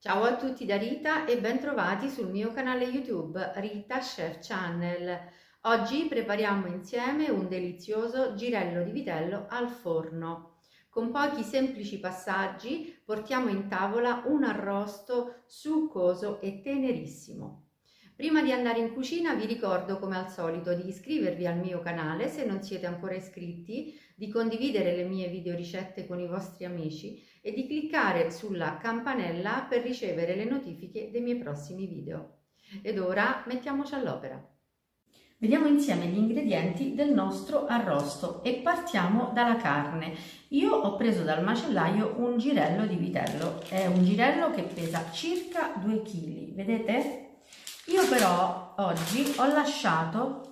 Ciao a tutti da Rita e bentrovati sul mio canale YouTube Rita Chef Channel. Oggi prepariamo insieme un delizioso girello di vitello al forno. Con pochi semplici passaggi portiamo in tavola un arrosto succoso e tenerissimo. Prima di andare in cucina vi ricordo come al solito di iscrivervi al mio canale se non siete ancora iscritti, di condividere le mie video ricette con i vostri amici e di cliccare sulla campanella per ricevere le notifiche dei miei prossimi video. Ed ora mettiamoci all'opera. Vediamo insieme gli ingredienti del nostro arrosto e partiamo dalla carne. Io ho preso dal macellaio un girello di vitello, è un girello che pesa circa 2 kg, vedete? Io però oggi ho lasciato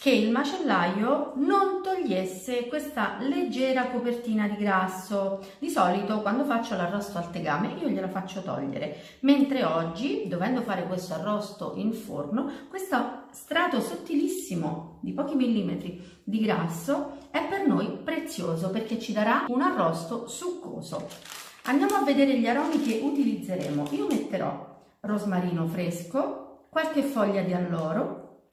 che il macellaio non togliesse questa leggera copertina di grasso. Di solito quando faccio l'arrosto al tegame io gliela faccio togliere, mentre oggi, dovendo fare questo arrosto in forno, questo strato sottilissimo di pochi millimetri di grasso è per noi prezioso perché ci darà un arrosto succoso. Andiamo a vedere gli aromi che utilizzeremo. Io metterò rosmarino fresco, qualche foglia di alloro,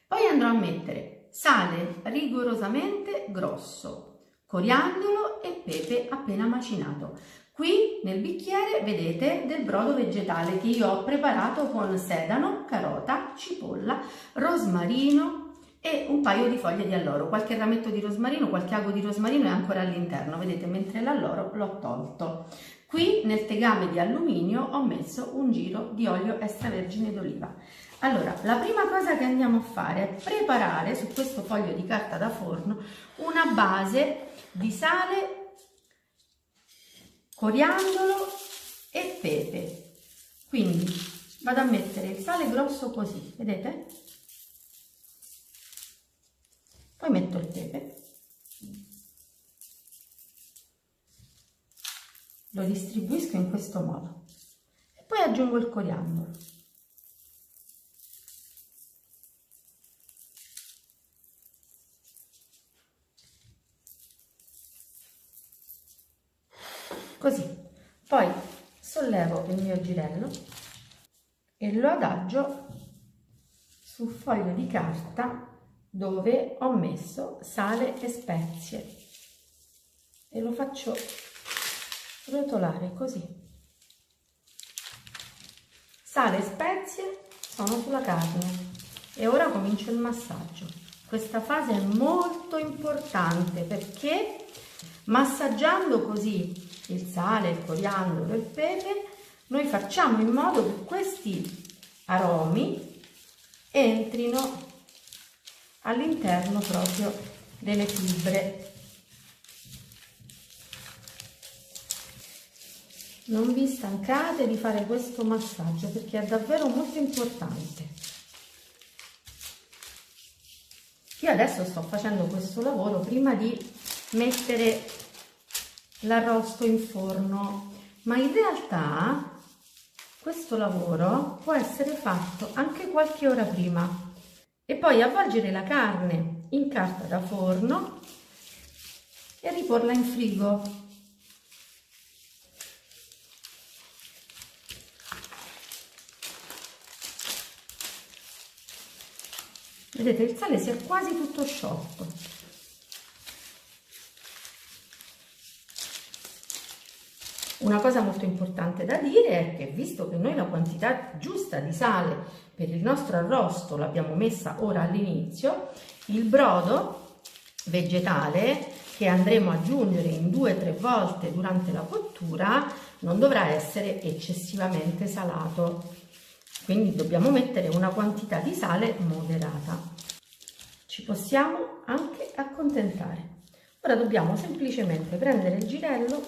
poi andrò a mettere sale rigorosamente grosso, coriandolo e pepe appena macinato. Qui nel bicchiere vedete del brodo vegetale che io ho preparato con sedano, carota, cipolla, rosmarino e un paio di foglie di alloro. Qualche rametto di rosmarino, qualche ago di rosmarino è ancora all'interno, vedete, mentre l'alloro l'ho tolto. Qui nel tegame di alluminio ho messo un giro di olio extravergine d'oliva. Allora, la prima cosa che andiamo a fare è preparare su questo foglio di carta da forno una base di sale, coriandolo e pepe. Quindi vado a mettere il sale grosso così, vedete? Poi metto il pepe. Lo distribuisco in questo modo e poi aggiungo il coriandolo. Così, poi sollevo il mio girello e lo adagio sul foglio di carta dove ho messo sale e spezie e lo faccio rotolare così. Sale e spezie sono sulla carne e ora comincio il massaggio. Questa fase è molto importante perché massaggiando così il sale, il coriandolo e il pepe noi facciamo in modo che questi aromi entrino all'interno proprio delle fibre. Non vi stancate di fare questo massaggio perché è davvero molto importante. Io adesso sto facendo questo lavoro prima di mettere l'arrosto in forno, ma in realtà questo lavoro può essere fatto anche qualche ora prima e poi avvolgere la carne in carta da forno e riporla in frigo. Vedete, il sale si è quasi tutto sciolto. Una cosa molto importante da dire è che visto che noi la quantità giusta di sale per il nostro arrosto l'abbiamo messa ora all'inizio, il brodo vegetale che andremo ad aggiungere in 2-3 volte durante la cottura non dovrà essere eccessivamente salato. Quindi dobbiamo mettere una quantità di sale moderata. Ci possiamo anche accontentare. Ora dobbiamo semplicemente prendere il girello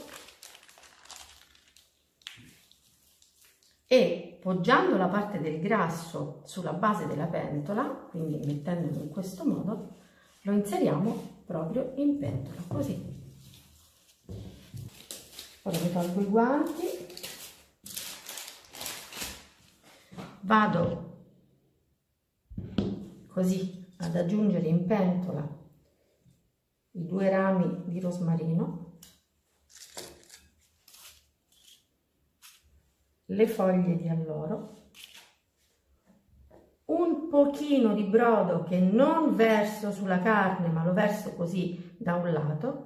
e poggiando la parte del grasso sulla base della pentola, quindi mettendolo in questo modo, lo inseriamo proprio in pentola, così. Ora mi tolgo i guanti. Vado così ad aggiungere in pentola i 2 rami di rosmarino le foglie di alloro, un pochino di brodo che non verso sulla carne ma lo verso così da un lato,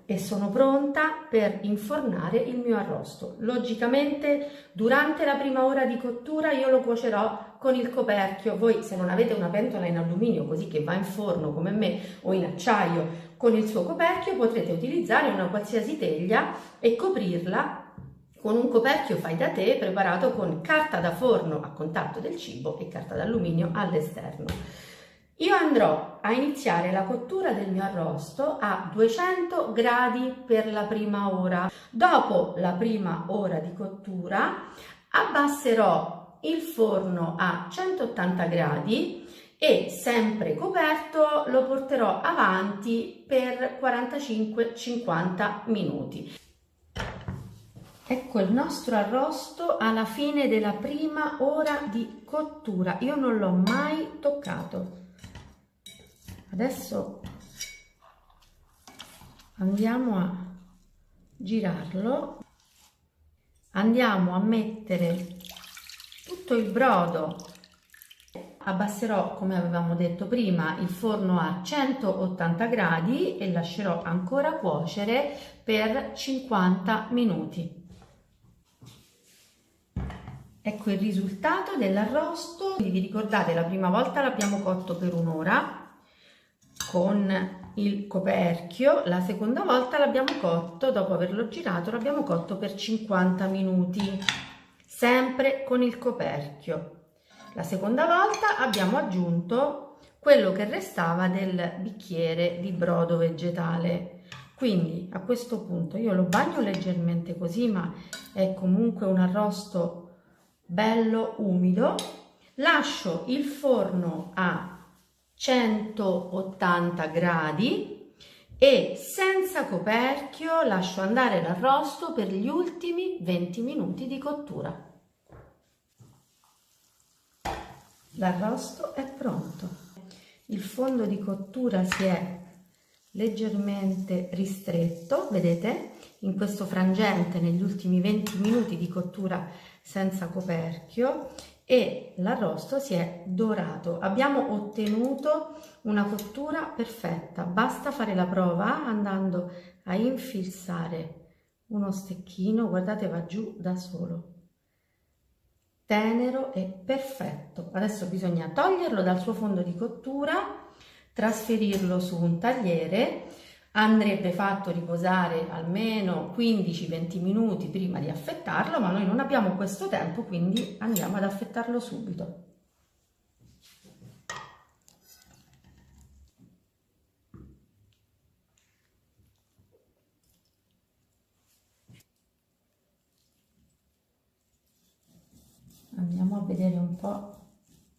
e sono pronta per infornare il mio arrosto. Logicamente durante la prima ora di cottura io lo cuocerò con il coperchio. Voi, se non avete una pentola in alluminio così che va in forno come me, o in acciaio con il suo coperchio, potrete utilizzare una qualsiasi teglia e coprirla con un coperchio fai da te preparato con carta da forno a contatto del cibo e carta d'alluminio all'esterno. Io andrò a iniziare la cottura del mio arrosto a 200 gradi per la prima ora. Dopo la prima ora di cottura abbasserò il forno a 180 gradi e, sempre coperto, lo porterò avanti per 45-50 minuti. Ecco il nostro arrosto alla fine della prima ora di cottura. Io non l'ho mai toccato. Adesso andiamo a girarlo, andiamo a mettere tutto il brodo, abbasserò, come avevamo detto prima, il forno a 180 gradi e lascerò ancora cuocere per 50 minuti. Ecco il risultato dell'arrosto. Vi ricordate, la prima volta l'abbiamo cotto per un'ora con il coperchio, la seconda volta l'abbiamo cotto, dopo averlo girato, l'abbiamo cotto per 50 minuti, sempre con il coperchio. La seconda volta abbiamo aggiunto quello che restava del bicchiere di brodo vegetale. Quindi a questo punto io lo bagno leggermente così, ma è comunque un arrosto bello umido. Lascio il forno a 180 gradi e senza coperchio lascio andare l'arrosto per gli ultimi 20 minuti di cottura. L'arrosto è pronto. Il fondo di cottura si è leggermente ristretto, vedete? In questo frangente negli ultimi 20 minuti di cottura senza coperchio, e l'arrosto si è dorato. Abbiamo ottenuto una cottura perfetta. Basta fare la prova andando a infilzare uno stecchino, guardate, va giù da solo, tenero e perfetto. Adesso bisogna toglierlo dal suo fondo di cottura, trasferirlo su un tagliere. Andrebbe fatto riposare almeno 15-20 minuti prima di affettarlo, ma noi non abbiamo questo tempo, quindi andiamo ad affettarlo subito. Andiamo a vedere un po'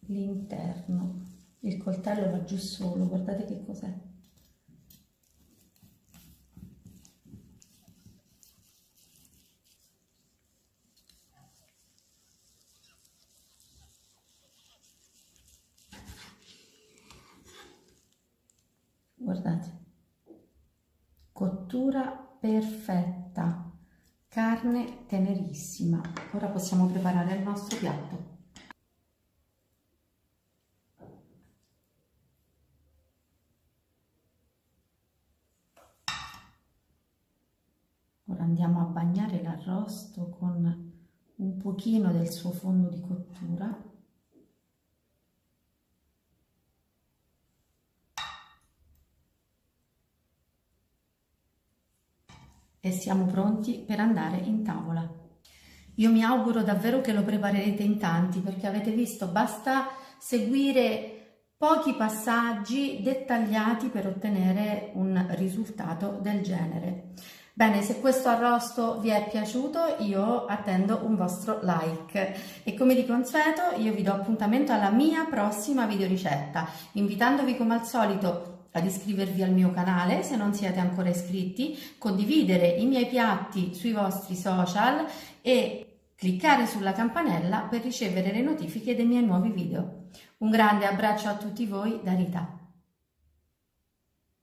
l'interno. Il coltello va giù solo, guardate che cos'è. Guardate, cottura perfetta, carne tenerissima. Ora possiamo preparare il nostro piatto. Ora andiamo a bagnare l'arrosto con un pochino del suo fondo di cottura. E siamo pronti per andare in tavola. Io mi auguro davvero che lo preparerete in tanti, perché avete visto, basta seguire pochi passaggi dettagliati per ottenere un risultato del genere. Bene, se questo arrosto vi è piaciuto io attendo un vostro like e, come di consueto, io vi do appuntamento alla mia prossima videoricetta, invitandovi come al solito ad iscrivervi al mio canale se non siete ancora iscritti, condividere i miei piatti sui vostri social e cliccare sulla campanella per ricevere le notifiche dei miei nuovi video. Un grande abbraccio a tutti voi da Rita.